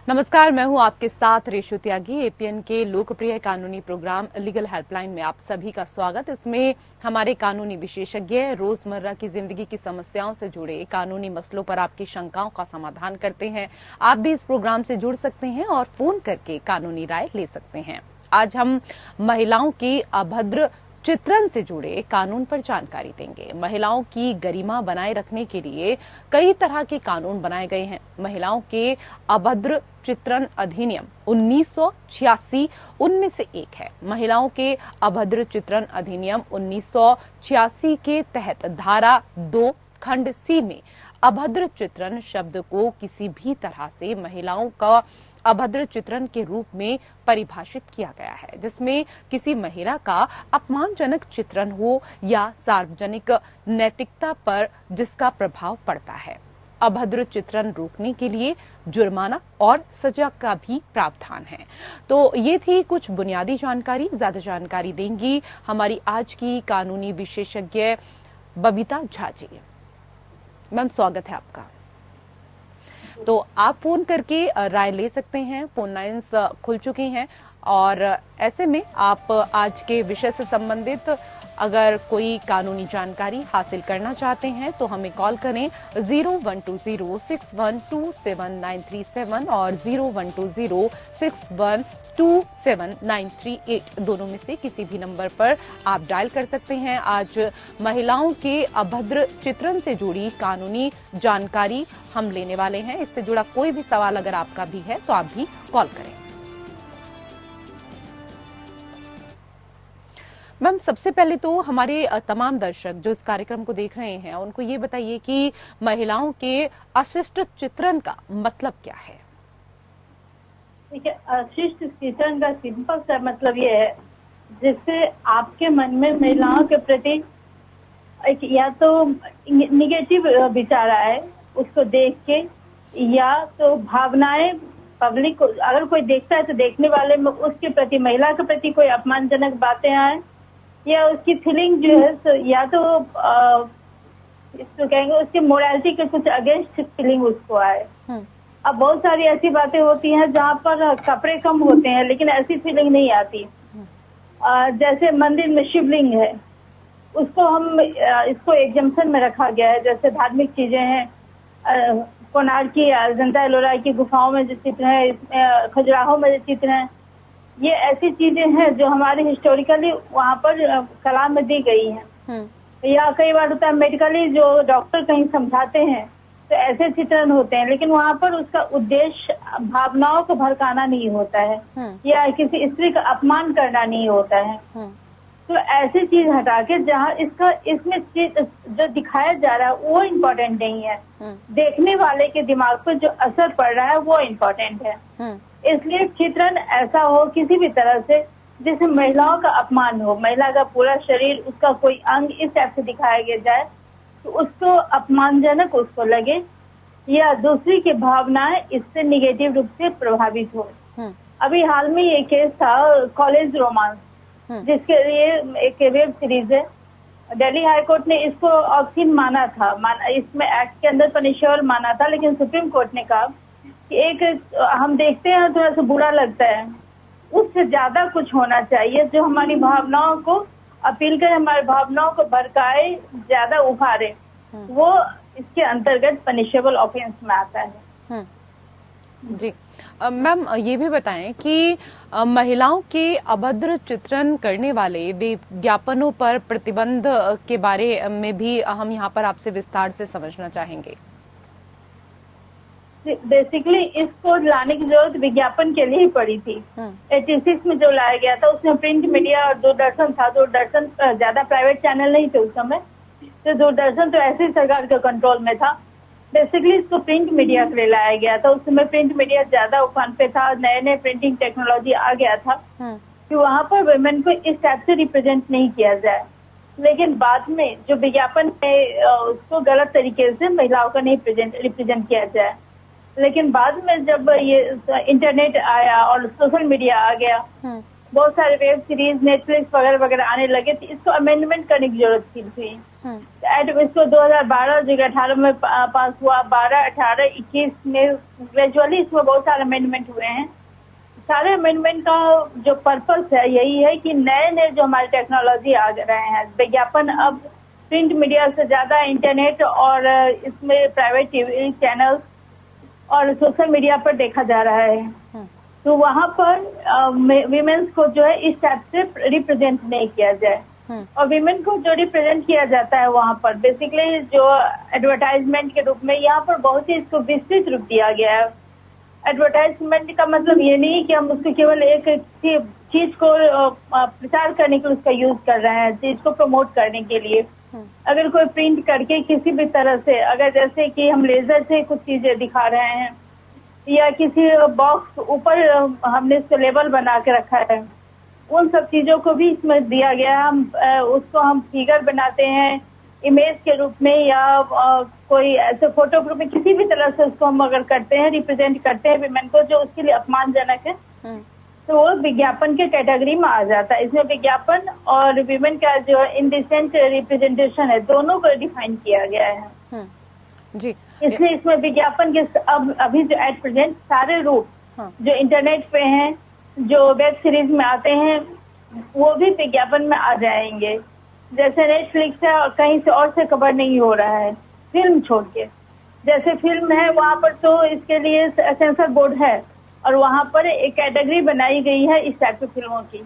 नमस्कार, मैं हूं आपके साथ रेशु त्यागी। एपीएन के लोकप्रिय कानूनी प्रोग्राम लीगल हेल्पलाइन में आप सभी का स्वागत। इसमें हमारे कानूनी विशेषज्ञ रोजमर्रा की जिंदगी की समस्याओं से जुड़े कानूनी मसलों पर आपकी शंकाओं का समाधान करते हैं। आप भी इस प्रोग्राम से जुड़ सकते हैं और फोन करके कानूनी राय ले सकते हैं। आज हम महिलाओं की अभद्र चित्रण से जुड़े कानून पर जानकारी देंगे। महिलाओं की गरिमा बनाए रखने के लिए कई तरह के कानून बनाए गए हैं। महिलाओं के अभद्र चित्रण अधिनियम 1986 उनमें से एक है। महिलाओं के अभद्र चित्रण अधिनियम 1986 के तहत धारा 2 खंड सी में अभद्र चित्रण शब्द को किसी भी तरह से महिलाओं का अभद्र चित्रण के रूप में परिभाषित किया गया है, जिसमें किसी महिला का अपमानजनक चित्रण हो या सार्वजनिक नैतिकता पर जिसका प्रभाव पड़ता है। अभद्र चित्रण रोकने के लिए जुर्माना और सजा का भी प्रावधान है। तो ये थी कुछ बुनियादी जानकारी। ज्यादा जानकारी देंगी हमारी आज की कानूनी विशेषज्ञ बबीता झा जी। मैम, स्वागत है आपका। तो आप फोन करके राय ले सकते हैं। फोन लाइन्स खुल चुकी हैं और ऐसे में आप आज के विषय से संबंधित अगर कोई कानूनी जानकारी हासिल करना चाहते हैं तो हमें कॉल करें 012061279337 और 012061279338। दोनों में से किसी भी नंबर पर आप डायल कर सकते हैं। आज महिलाओं के अभद्र चित्रण से जुड़ी कानूनी जानकारी हम लेने वाले हैं। इससे जुड़ा कोई भी सवाल अगर आपका भी है तो आप भी कॉल करें। मैम, सबसे पहले तो हमारे तमाम दर्शक जो इस कार्यक्रम को देख रहे हैं उनको ये बताइए कि महिलाओं के अशिष्ट चित्रण का मतलब क्या है? देखिए, अशिष्ट चित्रण का सिंपल सा मतलब ये है जिससे आपके मन में महिलाओं के प्रति एक या तो निगेटिव विचार आए उसको देख के, या तो भावनाएं पब्लिक को अगर कोई देखता है तो देखने वाले में उसके प्रति, महिला के प्रति कोई अपमानजनक बातें आए, या उसकी फीलिंग जो है तो या तो इसको कहेंगे उसकी मोरालिटी के कुछ अगेंस्ट फीलिंग उसको आए। अब बहुत सारी ऐसी बातें होती हैं जहाँ पर कपड़े कम होते हैं लेकिन ऐसी फीलिंग नहीं आती। जैसे मंदिर में शिवलिंग है, उसको हम इसको एग्जम्पशन में रखा गया है। जैसे धार्मिक चीजें हैं, कोणार्क की अजंता एलोरा की गुफाओं में जो चित्र है, इसमें खजुराहो में जो चित्र है, ये ऐसी चीजें हैं जो हमारे हिस्टोरिकली वहाँ पर कला में दी गई हैं। या कई बार होता है मेडिकली जो डॉक्टर कहीं समझाते हैं तो ऐसे चित्रण होते हैं, लेकिन वहाँ पर उसका उद्देश्य भावनाओं को भड़काना नहीं होता है या किसी स्त्री का अपमान करना नहीं होता है। तो ऐसी चीज हटा के जहाँ इसमें जो दिखाया जा रहा है वो इम्पोर्टेंट नहीं है, देखने वाले के दिमाग पर जो असर पड़ रहा है वो इम्पोर्टेंट है। इसलिए चित्रण ऐसा हो किसी भी तरह से जिसमें महिलाओं का अपमान हो, महिला का पूरा शरीर, उसका कोई अंग इस टाइप से दिखाया जाए तो उसको अपमानजनक उसको लगे या दूसरी की भावनाएं इससे निगेटिव रूप से प्रभावित हो। अभी हाल में ये केस था कॉलेज रोमांस, जिसके लिए एक वेब सीरीज है। दिल्ली हाई कोर्ट ने इसको ऑब्सिन माना था, इसमें एक्ट के अंदर पनिशेबल माना था, लेकिन सुप्रीम कोर्ट ने कहा कि एक हम देखते हैं थोड़ा सा बुरा लगता है, उससे ज्यादा कुछ होना चाहिए जो हमारी भावनाओं को अपील करे, हमारी भावनाओं को भड़काए, ज्यादा उभारे, वो इसके अंतर्गत पनिशेबल ऑफेंस में आता है। जी मैम, ये भी बताएं कि महिलाओं के अभद्र चित्रण करने वाले विज्ञापनों पर प्रतिबंध के बारे में भी हम यहाँ पर आपसे विस्तार से समझना चाहेंगे। बेसिकली इसको लाने की जरूरत विज्ञापन के लिए ही पड़ी थी। 86 में जो लाया गया था उसमें प्रिंट मीडिया और दूरदर्शन था। दूरदर्शन ज्यादा प्राइवेट चैनल नहीं थे उस समय, तो दूरदर्शन तो ऐसे ही सरकार के कंट्रोल में था। बेसिकली इसको प्रिंट मीडिया के लिए लाया गया था। उस समय प्रिंट मीडिया ज्यादा उफान पे था, नए नए प्रिंटिंग टेक्नोलॉजी आ गया था कि वहाँ पर वुमेन को इस टाइप से रिप्रेजेंट नहीं किया जाए। लेकिन बाद में जो विज्ञापन है उसको गलत तरीके से महिलाओं का नहीं रिप्रेजेंट किया जाए। लेकिन बाद में जब ये इंटरनेट आया और सोशल मीडिया आ गया, बहुत सारे वेब सीरीज नेटफ्लिक्स वगैरह वगैरह आने लगे, तो इसको अमेंडमेंट करने की जरूरत थी। एड इसको 2012 जो 18 में पास हुआ, 12, 18, 21 में ग्रेजुअली इसमें बहुत सारे अमेंडमेंट हुए हैं। सारे अमेंडमेंट का जो पर्पस है यही है कि नए नए जो हमारे टेक्नोलॉजी आ रहे हैं, विज्ञापन अब प्रिंट मीडिया से ज्यादा इंटरनेट और इसमें प्राइवेट टीवी चैनल और सोशल मीडिया पर देखा जा रहा है। तो वहाँ पर विमेन्स को जो है इस टाइप से रिप्रेजेंट नहीं किया जाए, और विमेन को जो रिप्रेजेंट किया जाता है वहाँ पर बेसिकली जो एडवर्टाइजमेंट के रूप में यहाँ पर बहुत ही इसको विस्तृत रूप दिया गया है। एडवर्टाइजमेंट का मतलब ये नहीं कि हम उसको केवल एक चीज को प्रचार करने के लिए उसका यूज कर रहे हैं, चीज को प्रमोट करने के लिए। अगर कोई प्रिंट करके किसी भी तरह से, अगर जैसे कि हम लेजर से कुछ चीजें दिखा रहे हैं या किसी बॉक्स ऊपर हमने इसको लेबल बना के रखा है, उन सब चीजों को भी इसमें दिया गया है। हम उसको हम फिगर बनाते हैं इमेज के रूप में या कोई ऐसे फोटो ग्रुप में, किसी भी तरह से उसको हम अगर करते हैं, रिप्रेजेंट करते हैं विमेन को जो उसके लिए अपमानजनक है, तो वो विज्ञापन के कैटेगरी में आ जाता है। इसमें विज्ञापन और विमेन का जो इंडिसेंट रिप्रेजेंटेशन है, दोनों को डिफाइन किया गया है जी। इसलिए इसमें विज्ञापन के अभी जो एट प्रेजेंट सारे रूप जो इंटरनेट पे हैं, जो वेब सीरीज में आते हैं, वो भी विज्ञापन में आ जाएंगे। जैसे नेटफ्लिक्स है और कहीं से और से कवर नहीं हो रहा है, फिल्म छोड़ के। जैसे फिल्म है वहाँ पर तो इसके लिए सेंसर बोर्ड है और वहाँ पर एक कैटेगरी बनाई गई है इस टाइप की फिल्मों की,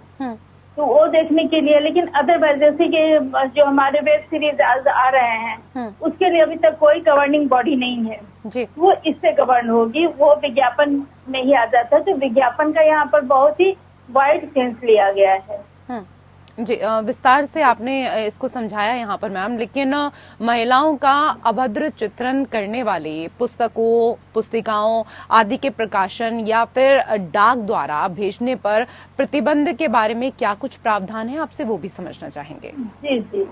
तो वो देखने के लिए। लेकिन अदरवाइज जैसे कि जो हमारे वेब सीरीज आ रहे हैं उसके लिए अभी तक कोई गवर्निंग बॉडी नहीं है जी। वो इससे गवर्न होगी, वो विज्ञापन में ही आ जाता है। तो विज्ञापन का यहाँ पर बहुत ही वाइड सेंस लिया गया है। जी, विस्तार से आपने इसको समझाया यहाँ पर मैम, लेकिन महिलाओं का अभद्र चित्रण करने वाली पुस्तकों, पुस्तिकाओं आदि के प्रकाशन या फिर डाक द्वारा भेजने पर प्रतिबंध के बारे में क्या कुछ प्रावधान है, आपसे वो भी समझना चाहेंगे। जी जी,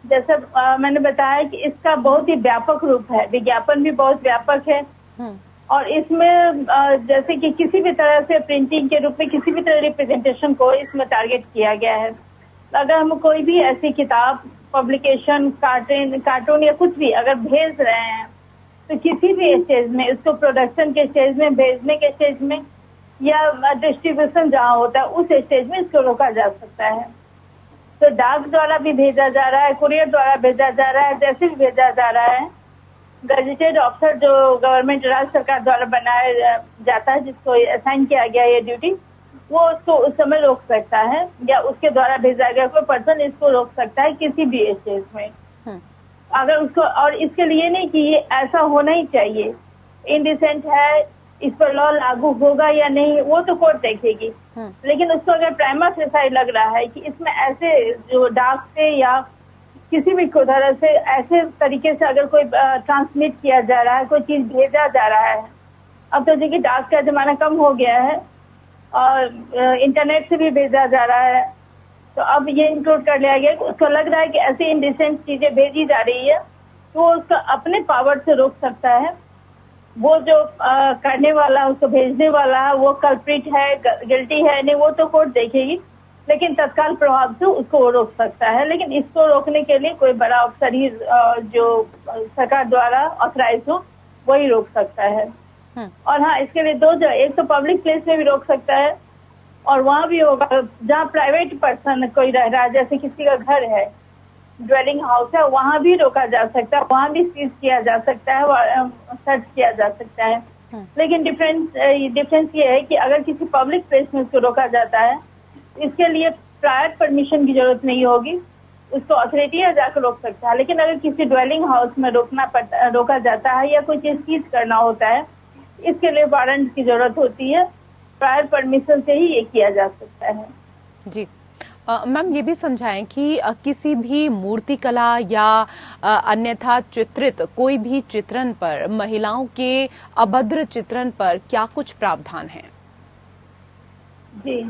जैसे मैंने बताया कि इसका बहुत ही व्यापक रूप है, विज्ञापन भी बहुत व्यापक है और इसमें जैसे कि किसी भी तरह से प्रिंटिंग के रूप में किसी भी तरह रिप्रेजेंटेशन को इसमें टारगेट किया गया है। अगर हम कोई भी ऐसी किताब, पब्लिकेशन, कार्टून या कुछ भी अगर भेज रहे हैं तो किसी भी स्टेज में, इसको प्रोडक्शन के स्टेज में, भेजने के स्टेज में या डिस्ट्रीब्यूशन जहाँ होता है उस स्टेज में इसको रोका जा सकता है। तो डाक द्वारा भी भेजा जा रहा है, कुरियर द्वारा भेजा जा रहा है, जैसे भी भेजा जा रहा है, गजेटेड ऑफिसर जो गवर्नमेंट राज्य सरकार द्वारा बनाया जाता है, जिसको असाइन किया गया ये ड्यूटी, वो उसको उस समय रोक सकता है या उसके द्वारा भेजा गया कोई पर्सन इसको रोक सकता है किसी भी स्टेज में। अगर उसको, और इसके लिए नहीं कि ये ऐसा होना ही चाहिए, इनडिसेंट है, इस पर लॉ लागू होगा या नहीं वो तो कोर्ट देखेगी, लेकिन उसको अगर प्राइमा फेसाई लग रहा है कि इसमें ऐसे जो डाक से या किसी भी तरह से ऐसे तरीके से अगर कोई ट्रांसमिट किया जा रहा है, कोई चीज भेजा जा रहा है, अब तो देखिए डाक का जमाना कम हो गया है और इंटरनेट से भी भेजा जा रहा है, तो अब ये इंक्लूड कर लिया गया कि उसको लग रहा है कि ऐसी इंडिसेंट चीजें भेजी जा रही है तो वो उसका अपने पावर से रोक सकता है। वो जो करने वाला, उसको भेजने वाला है, वो कल्प्रिट है, गिल्टी है नहीं, वो तो कोर्ट देखेगी, लेकिन तत्काल प्रभाव से उसको वो रोक सकता है। लेकिन इसको रोकने के लिए कोई बड़ा अफसर ही जो सरकार द्वारा ऑथराइज हो वही रोक सकता है। और हाँ, इसके लिए दो जगह, एक तो पब्लिक प्लेस में भी रोक सकता है और वहाँ भी होगा जहाँ प्राइवेट पर्सन कोई रह रहा है, जैसे किसी का घर है, ड्वेलिंग हाउस है, वहाँ भी रोका जा सकता है, वहाँ भी सीज किया जा सकता है, सर्च किया जा सकता है। लेकिन डिफरेंस ये है कि अगर किसी पब्लिक प्लेस में उसको रोका जाता है, इसके लिए प्रायर परमिशन की जरूरत नहीं होगी, उसको अथॉरिटी जाकर रोक सकता है। लेकिन अगर किसी ड्वेलिंग हाउस में रोका जाता है या कोई चीज सीज करना होता है, इसके लिए वारंट की जरूरत होती है, प्रायर परमिशन से ही ये किया जा सकता है। जी मैम, ये भी समझाएं कि किसी भी मूर्तिकला या अन्यथा चित्रित कोई भी चित्रण पर, महिलाओं के अभद्र चित्रण पर क्या कुछ प्रावधान है? जी,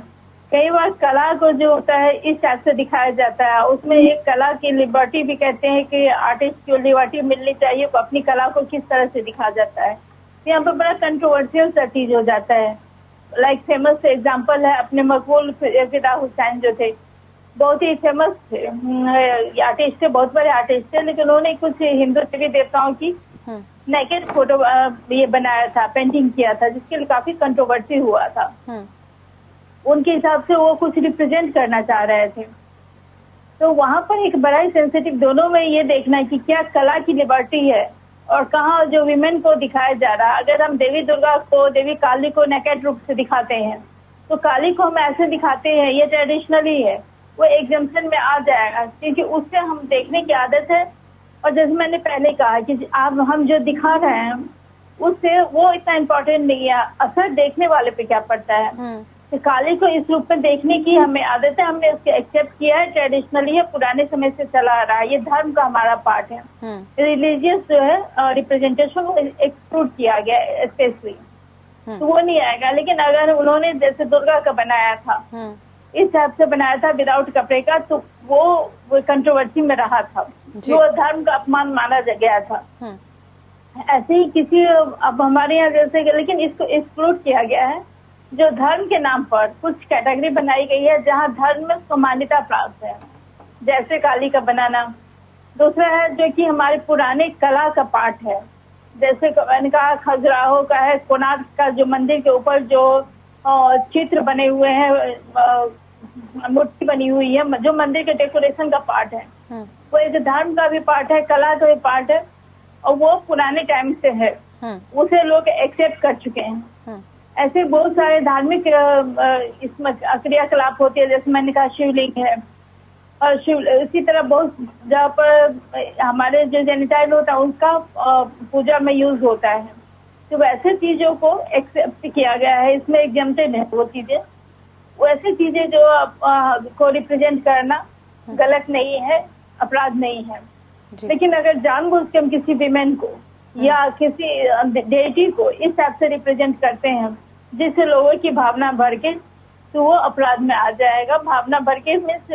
कई बार कला को जो होता है इस टाइप से दिखाया जाता है, उसमें एक कला की लिबर्टी भी कहते हैं कि आर्टिस्ट को लिबर्टी मिलनी चाहिए, वो अपनी कला को किस तरह से दिखा जाता है। यहाँ पर बड़ा कंट्रोवर्शियल सा चीज हो जाता है। लाइक फेमस एग्जांपल है अपने मकबूल फिदा हुसैन जो थे, बहुत ही फेमस थे, आर्टिस्ट थे, बहुत बड़े आर्टिस्ट थे, लेकिन उन्होंने कुछ हिंदू देवी देवताओं की नेकेड फोटो ये बनाया था, पेंटिंग किया था, जिसके लिए काफी कंट्रोवर्सी हुआ था। उनके हिसाब से वो कुछ रिप्रेजेंट करना चाह रहे थे। तो वहां पर एक बड़ा ही सेंसिटिव दोनों में ये देखना कि क्या कला की लिबर्टी है और कहाँ जो विमेन को दिखाया जा रहा है। अगर हम देवी दुर्गा को, देवी काली को नेकेड रूप से दिखाते हैं, तो काली को हम ऐसे दिखाते हैं, ये ट्रेडिशनली है, वो एग्जम्पशन में आ जाएगा, क्योंकि उससे हम देखने की आदत है। और जैसे मैंने पहले कहा कि आप हम जो दिखा रहे हैं उससे वो इतना इम्पोर्टेंट नहीं है, असर देखने वाले पे क्या पड़ता है। तो काली को इस रूप में देखने की हमें आदत है, हमने उसको एक्सेप्ट किया है, ट्रेडिशनली है, पुराने समय से चला आ रहा है, ये धर्म का हमारा पार्ट है। रिलीजियस जो है रिप्रेजेंटेशन वो एक्सक्लूड किया गया है स्पेशली, तो वो नहीं आएगा। लेकिन अगर उन्होंने जैसे दुर्गा का बनाया था, इस हिसाब से बनाया था विदाउट कपड़े का, तो वो कंट्रोवर्सी में रहा था, वो धर्म का अपमान माना गया था। ऐसे ही किसी अब हमारे यहाँ जैसे, लेकिन इसको एक्सक्लूड किया गया है, जो धर्म के नाम पर कुछ कैटेगरी बनाई गई है जहाँ धर्म में मान्यता प्राप्त है, जैसे काली का बनाना। दूसरा है जो कि हमारे पुराने कला का पार्ट है, जैसे मैंने कहा खजुराहो का है, कोणार्क का जो मंदिर के ऊपर जो चित्र बने हुए हैं, मूर्ति बनी हुई है, जो मंदिर के डेकोरेशन का पार्ट है, वो एक धर्म का भी पार्ट है, कला का भी पार्ट है, और वो पुराने टाइम से है, उसे लोग एक्सेप्ट कर चुके हैं। ऐसे बहुत सारे धार्मिक इसमें क्रियाकलाप होती है, जैसे मैंने कहा शिवलिंग है, और इसी तरह बहुत जहाँ पर हमारे जो जेनिटाइल होता है उसका पूजा में यूज होता है। तो वैसे चीजों को एक्सेप्ट किया गया है, इसमें एग्जम्प्टेड है वो चीजें। वैसे चीजें जो को रिप्रेजेंट करना गलत नहीं है, अपराध नहीं है। लेकिन अगर जानबूझ के हम किसी विमेन को या किसी डेटी को इस हिसाब से रिप्रेजेंट करते हैं जिससे लोगों की भावना भर के, तो वो अपराध में आ जाएगा। भावना भर के मीन्स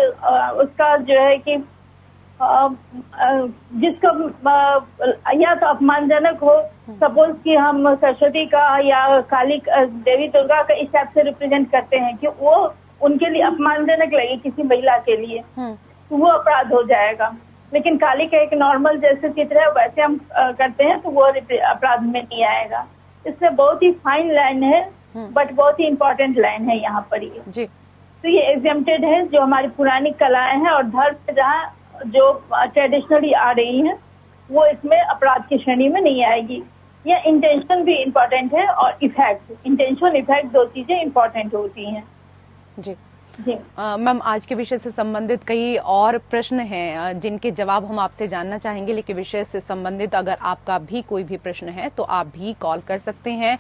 उसका जो है कि जिसका या तो अपमानजनक हो, सपोज कि हम सरस्वती का या काली देवी दुर्गा का इस हिसाब से रिप्रेजेंट करते हैं कि वो उनके लिए अपमानजनक लगे किसी महिला के लिए, तो वो अपराध हो जाएगा। लेकिन काली का एक नॉर्मल जैसे चित्र है वैसे हम करते हैं तो वो अपराध में नहीं आएगा। इसमें बहुत ही फाइन लाइन है, बट बहुत ही इम्पोर्टेंट लाइन है यहाँ पर ये जी। तो ये एग्जेम्प्टेड है जो हमारी पुरानी कलाएं हैं और धर्म से जहाँ जो ट्रेडिशनली आ रही हैं वो इसमें अपराध की श्रेणी में नहीं आएगी। ये इंटेंशन भी इम्पोर्टेंट है और इफेक्ट, इंटेंशन इफेक्ट दो चीजें इम्पोर्टेंट होती हैं जी। मैम आज के विषय से संबंधित कई और प्रश्न हैं जिनके जवाब हम आपसे जानना चाहेंगे, लेकिन विषय से संबंधित अगर आपका भी कोई भी प्रश्न है तो आप भी कॉल कर सकते हैं।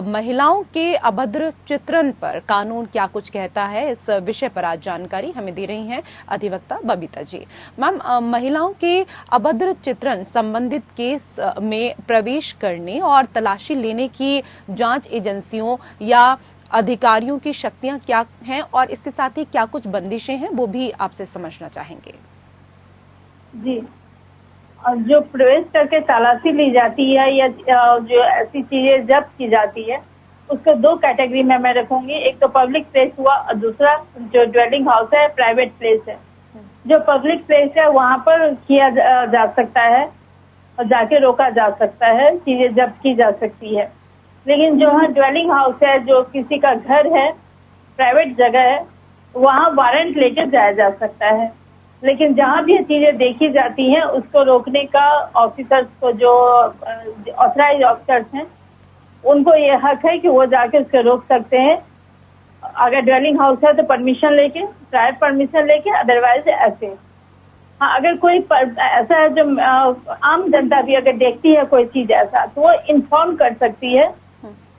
महिलाओं के अभद्र चित्रण पर कानून क्या कुछ कहता है, इस विषय पर आज जानकारी हमें दे रही हैं अधिवक्ता बबीता जी। मैम, महिलाओं के अभद्र चित्रण संबंधित केस में प्रवेश करने और तलाशी लेने की जांच एजेंसियों या अधिकारियों की शक्तियां क्या हैं और इसके साथ ही क्या कुछ बंदिशें हैं, वो भी आपसे समझना चाहेंगे जी। और जो प्रवेश करके तलाशी ली जाती है या जो ऐसी चीजें जब्त की जाती है उसको दो कैटेगरी में मैं रखूंगी। एक तो पब्लिक प्लेस हुआ और दूसरा जो ड्वेलिंग हाउस है प्राइवेट प्लेस है। जो पब्लिक प्लेस है वहां पर किया जा सकता है और जाके रोका जा सकता है, चीजें जब्त की जा सकती है। लेकिन जो है ड्वेलिंग हाउस है, जो किसी का घर है, प्राइवेट जगह है, वहाँ वारंट लेके जाया जा सकता है। लेकिन जहाँ भी ये चीजें देखी जाती हैं उसको रोकने का ऑफिसर्स को, जो ऑथराइज ऑफिसर्स हैं, उनको ये हक है कि वो जाके उसको रोक सकते हैं। अगर ड्वेलिंग हाउस है तो परमिशन लेके, प्रायर परमिशन लेके, अदरवाइज ऐसे। हाँ, अगर कोई ऐसा है जो आम जनता भी अगर देखती है कोई चीज ऐसा तो वो इन्फॉर्म कर सकती है,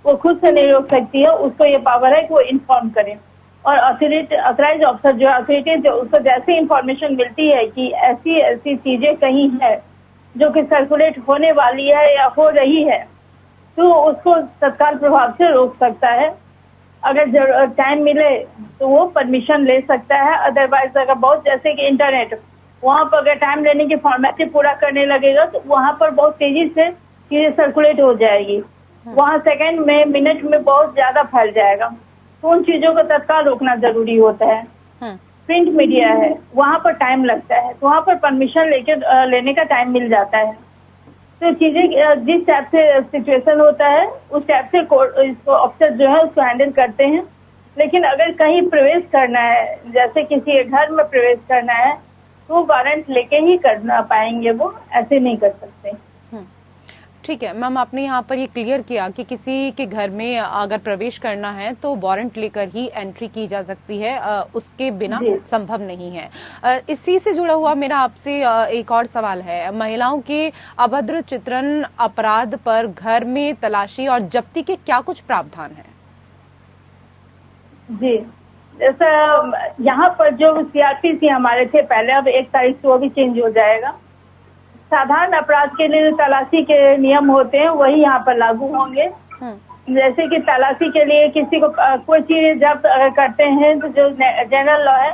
वो खुद से नहीं रोक सकती है, उसको ये पावर है कि वो इन्फॉर्म करे। और ऑथराइज ऑफिसर जो अथॉरिटी जो उसको जैसे इंफॉर्मेशन मिलती है कि ऐसी ऐसी चीजें कहीं है जो कि सर्कुलेट होने वाली है या हो रही है, तो उसको तत्काल प्रभाव से रोक सकता है। अगर टाइम मिले तो वो परमिशन ले सकता है, अदरवाइज अगर बहुत, जैसे कि इंटरनेट, वहाँ पर अगर टाइम लेने की फॉर्मेलिटी पूरा करने लगेगा तो वहाँ पर बहुत तेजी से चीजें सर्कुलेट हो जाएगी, वहाँ सेकंड में, मिनट में बहुत ज्यादा फैल जाएगा। तो उन चीजों को तत्काल रोकना जरूरी होता है। प्रिंट मीडिया है, वहाँ पर टाइम लगता है, तो वहाँ पर परमिशन लेने का टाइम मिल जाता है। तो चीजें जिस टाइप से सिचुएशन होता है उस टाइप से इसको ऑफिसर जो है उसको हैंडल करते हैं। लेकिन अगर कहीं प्रवेश करना है, जैसे किसी के घर में प्रवेश करना है, तो वारंट लेके ही करना पाएंगे, वो ऐसे नहीं कर सकते। ठीक है मैम, आपने यहाँ पर ये क्लियर किया कि किसी के घर में अगर प्रवेश करना है तो वारंट लेकर ही एंट्री की जा सकती है, उसके बिना संभव नहीं है। इसी से जुड़ा हुआ मेरा आपसे एक और सवाल है, महिलाओं के अभद्र चित्रण अपराध पर घर में तलाशी और जब्ती के क्या कुछ प्रावधान है? जी, जैसा यहाँ पर जो सीआरपीसी हमारे थे पहले, अब 1 तारीख से वो भी चेंज हो जाएगा। साधारण अपराध के लिए तलाशी के नियम होते हैं वही यहाँ पर लागू होंगे। जैसे कि तलाशी के लिए किसी को कोई चीज जब्त अगर करते हैं तो जो जनरल लॉ है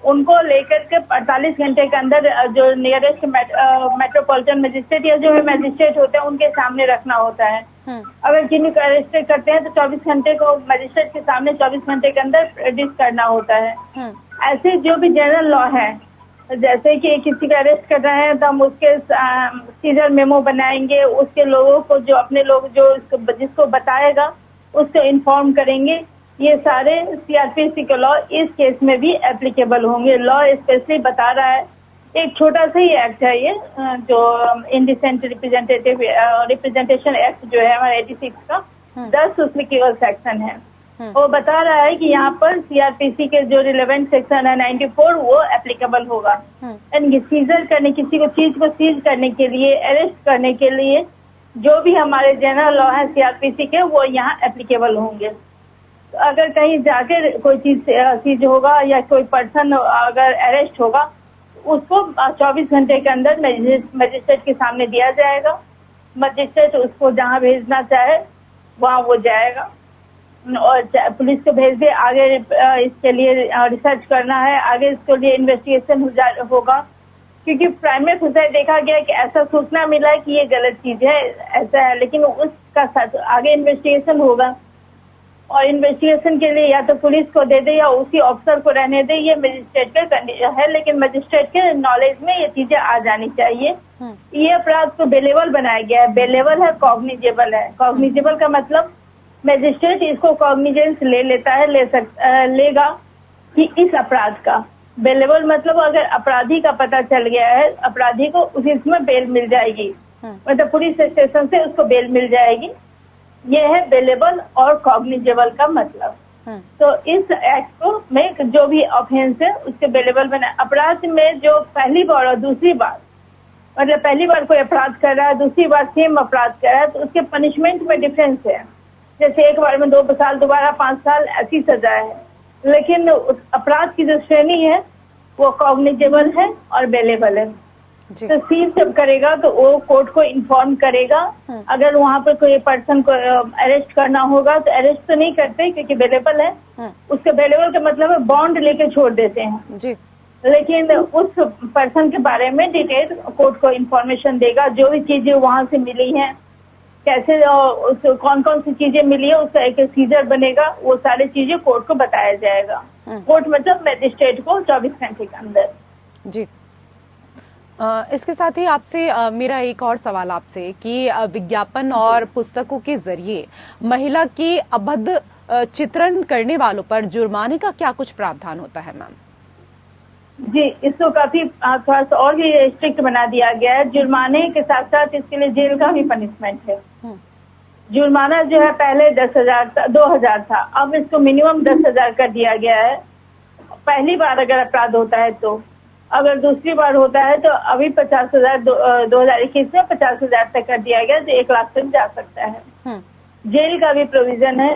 उनको लेकर के 48 घंटे के अंदर जो नियरेस्ट मेट्रोपॉलिटन मजिस्ट्रेट या जो मजिस्ट्रेट होते हैं उनके सामने रखना होता है। अगर किन्हीं को अरेस्ट करते हैं तो 24 घंटे को मजिस्ट्रेट के सामने 24 घंटे के अंदर प्रोड्यूस करना होता है। ऐसे जो भी जनरल लॉ है, जैसे कि किसी का अरेस्ट कर रहे हैं तो हम उसके सीजर मेमो बनाएंगे, उसके लोगों को जो अपने लोग जो जिसको बताएगा उसको इन्फॉर्म करेंगे। ये सारे सीआरपीसी के लॉ इस केस में भी एप्लीकेबल होंगे। लॉ स्पेशली बता रहा है, एक छोटा सा ही एक्ट है ये, जो इंडिसेंट रिप्रेजेंटेशन एक्ट जो है हमारा 86 का 10 उसमें केवल सेक्शन है। वो बता रहा है कि यहाँ पर सीआरपीसी के जो रिलेवेंट सेक्शन है 94 वो एप्लीकेबल होगा। यानी सीजर करने, किसी को चीज को सीज करने के लिए, अरेस्ट करने के लिए जो भी हमारे जनरल लॉ है सीआरपीसी के, वो यहाँ एप्लीकेबल होंगे। तो अगर कहीं जाकर कोई चीज सीज होगा या कोई पर्सन अगर अरेस्ट होगा, उसको 24 घंटे के अंदर मजिस्ट्रेट के सामने दिया जाएगा। मजिस्ट्रेट उसको जहाँ भेजना चाहे वहाँ वो जाएगा और पुलिस को भेज दे। आगे इसके लिए रिसर्च करना है, आगे इसके लिए इन्वेस्टिगेशन होगा, क्योंकि प्राइमरी फैक्ट देखा गया कि ऐसा सूचना मिला है कि ये गलत चीज है, ऐसा है, लेकिन उसका आगे इन्वेस्टिगेशन होगा। और इन्वेस्टिगेशन के लिए या तो पुलिस को दे दे या उसी ऑफिसर को रहने दे, ये मजिस्ट्रेट का है, लेकिन मजिस्ट्रेट के नॉलेज में ये चीजें आ जानी चाहिए। ये अपराध को बेलेबल बनाया गया है। बेलेबल है, कॉग्निजेबल है। कॉग्निजेबल का मतलब मजिस्ट्रेट इसको कॉग्निजेंस ले लेता है, लेगा कि इस अपराध का। बेलेबल मतलब अगर अपराधी का पता चल गया है, अपराधी को उसी में बेल मिल जाएगी, मतलब पुलिस स्टेशन से उसको बेल मिल जाएगी। ये है बेलेबल और कॉग्निजेबल का मतलब। तो इस एक्ट को में जो भी ऑफेंस है उसके बेलेबल बना। अपराध में जो पहली बार और दूसरी बार, मतलब पहली बार कोई अपराध कर रहा है, दूसरी बार सेम अपराध कर रहा है, तो उसके पनिशमेंट में डिफरेंस है। जैसे एक बार में 2 साल, दोबारा 5 साल, ऐसी सजा है। लेकिन अपराध की जो श्रेणी है वो कॉग्निजेबल है और बेलेबल है। तो सीज जब करेगा तो वो कोर्ट को इन्फॉर्म करेगा। अगर वहाँ पर कोई पर्सन को अरेस्ट करना होगा तो अरेस्ट तो नहीं करते क्योंकि बेलेबल है। उसके बेलेबल का मतलब है बॉन्ड लेके छोड़ देते हैं जी। लेकिन उस पर्सन के बारे में डिटेल कोर्ट को इन्फॉर्मेशन देगा, जो भी चीजें वहाँ से मिली हैं, कैसे कौन कौन सी चीजें मिली है, उसका एक सीजर बनेगा, वो सारी चीजें कोर्ट को बताया जाएगा। कोर्ट मतलब मजिस्ट्रेट को 24 घंटे के अंदर जी। इसके साथ ही आपसे मेरा एक और सवाल आपसे कि विज्ञापन और पुस्तकों के जरिए महिला की अभद्र चित्रण करने वालों पर जुर्माने का क्या कुछ प्रावधान होता है मैम? जी, इसको काफी थोड़ा सा और भी स्ट्रिक्ट बना दिया गया है। जुर्माने के साथ साथ इसके लिए जेल का भी पनिशमेंट है। जुर्माना जो है पहले 10,000 था, 2,000 था, अब इसको मिनिमम 10,000 कर दिया गया है पहली बार अगर अपराध होता है तो। अगर दूसरी बार होता है तो अभी 50,000 2021 में 50,000 तक कर दिया गया, तो 1 लाख तक जा सकता है। जेल का भी प्रोविजन है,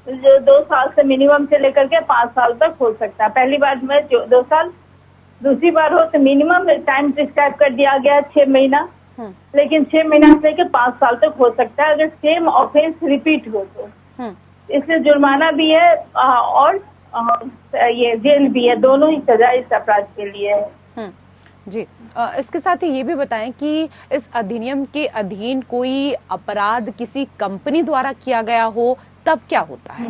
जो 2 साल से मिनिमम से लेकर के 5 साल तक हो सकता है। पहली बार में 2 साल, दूसरी बार हो तो मिनिमम टाइम प्रिस्क्राइब कर दिया गया है 6 महीना, लेकिन 6 महीना से लेकर 5 साल तक हो सकता है अगर सेम ऑफेंस रिपीट हो तो। इसलिए जुर्माना भी है और ये जेल भी है, दोनों ही सजा इस अपराध के लिए है। जी, इसके साथ ही ये भी बताएं कि इस अधिनियम के अधीन कोई अपराध किसी कंपनी द्वारा किया गया हो तब क्या होता है?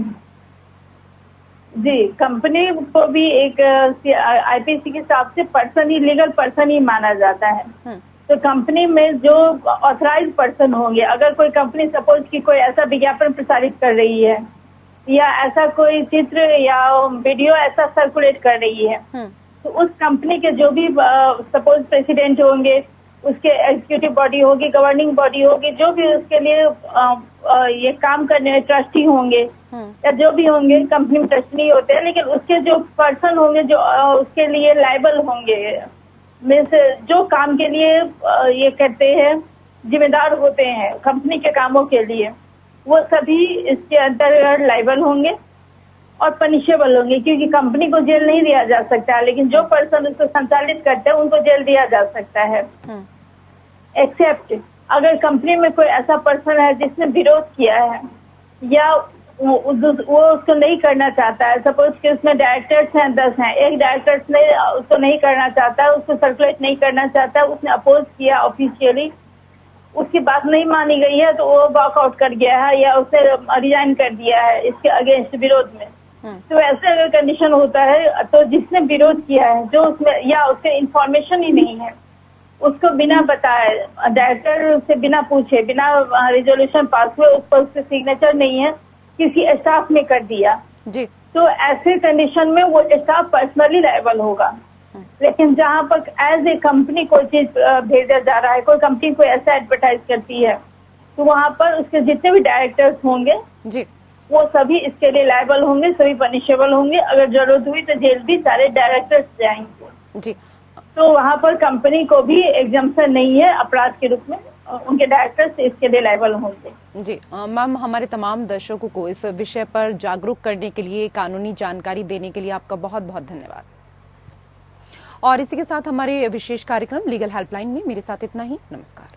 जी, कंपनी को भी एक आईपीसी के हिसाब से पर्सन ही, लीगल पर्सन ही माना जाता है। तो कंपनी में जो ऑथराइज पर्सन होंगे, अगर कोई कंपनी सपोज कि कोई ऐसा विज्ञापन प्रसारित कर रही है या ऐसा कोई चित्र या वीडियो ऐसा सर्कुलेट कर रही है, तो उस कंपनी के जो भी सपोज प्रेसिडेंट होंगे, उसके एग्जीक्यूटिव बॉडी होगी, गवर्निंग बॉडी होगी, जो भी उसके लिए ये काम करने ट्रस्टी होंगे या जो भी होंगे, कंपनी में ट्रस्टी नहीं होते हैं, लेकिन उसके जो पर्सन होंगे जो उसके लिए लायबल होंगे, मीन्स जो काम के लिए ये कहते हैं जिम्मेदार होते हैं कंपनी के कामों के लिए, वो सभी इसके अंतर्गत लायबल होंगे और पनिशेबल होंगे, क्योंकि कंपनी को जेल नहीं दिया जा सकता है, लेकिन जो पर्सन उसको संचालित करते हैं उनको जेल दिया जा सकता है। एक्सेप्ट अगर कंपनी में कोई ऐसा पर्सन है जिसने विरोध किया है या वो उसको नहीं करना चाहता है, सपोज कि उसमें डायरेक्टर्स हैं 10 हैं, एक डायरेक्टर्स ने उसको नहीं करना चाहता है, उसको सर्कुलेट नहीं करना चाहता है, उसने अपोज किया ऑफिशियली, उसकी बात नहीं मानी गई है तो वो वॉकआउट कर गया है या उसने रिजाइन कर दिया है इसके अगेंस्ट विरोध में। तो ऐसे अगर कंडीशन होता है तो जिसने विरोध किया है, जो उसमें या उसके इंफॉर्मेशन ही नहीं है, उसको बिना बताए, डायरेक्टर से बिना पूछे, बिना रिजोल्यूशन पास हुए उस पर उसके सिग्नेचर नहीं है, किसी स्टाफ ने कर दिया जी, तो ऐसे कंडीशन में वो स्टाफ पर्सनली लायबल होगा। लेकिन जहाँ पर एज ए कंपनी कोई चीज भेजा जा रहा है, कोई कंपनी कोई ऐसा एडवर्टाइज करती है, तो वहाँ पर उसके जितने भी डायरेक्टर्स होंगे जी, वो सभी इसके लिए लायबल होंगे, सभी पनिशेबल होंगे। अगर जरूरत हुई तो जेल भी सारे डायरेक्टर्स जाएंगे जी। तो वहाँ पर कंपनी को भी एग्जम्पशन नहीं है अपराध के रूप में, उनके डायरेक्टर्स इसके लिए लायबल होंगे। जी मैम, हमारे तमाम दर्शकों को इस विषय पर जागरूक करने के लिए, कानूनी जानकारी देने के लिए आपका बहुत बहुत धन्यवाद। और इसी के साथ हमारे विशेष कार्यक्रम लीगल हेल्पलाइन में मेरे साथ इतना ही। नमस्कार।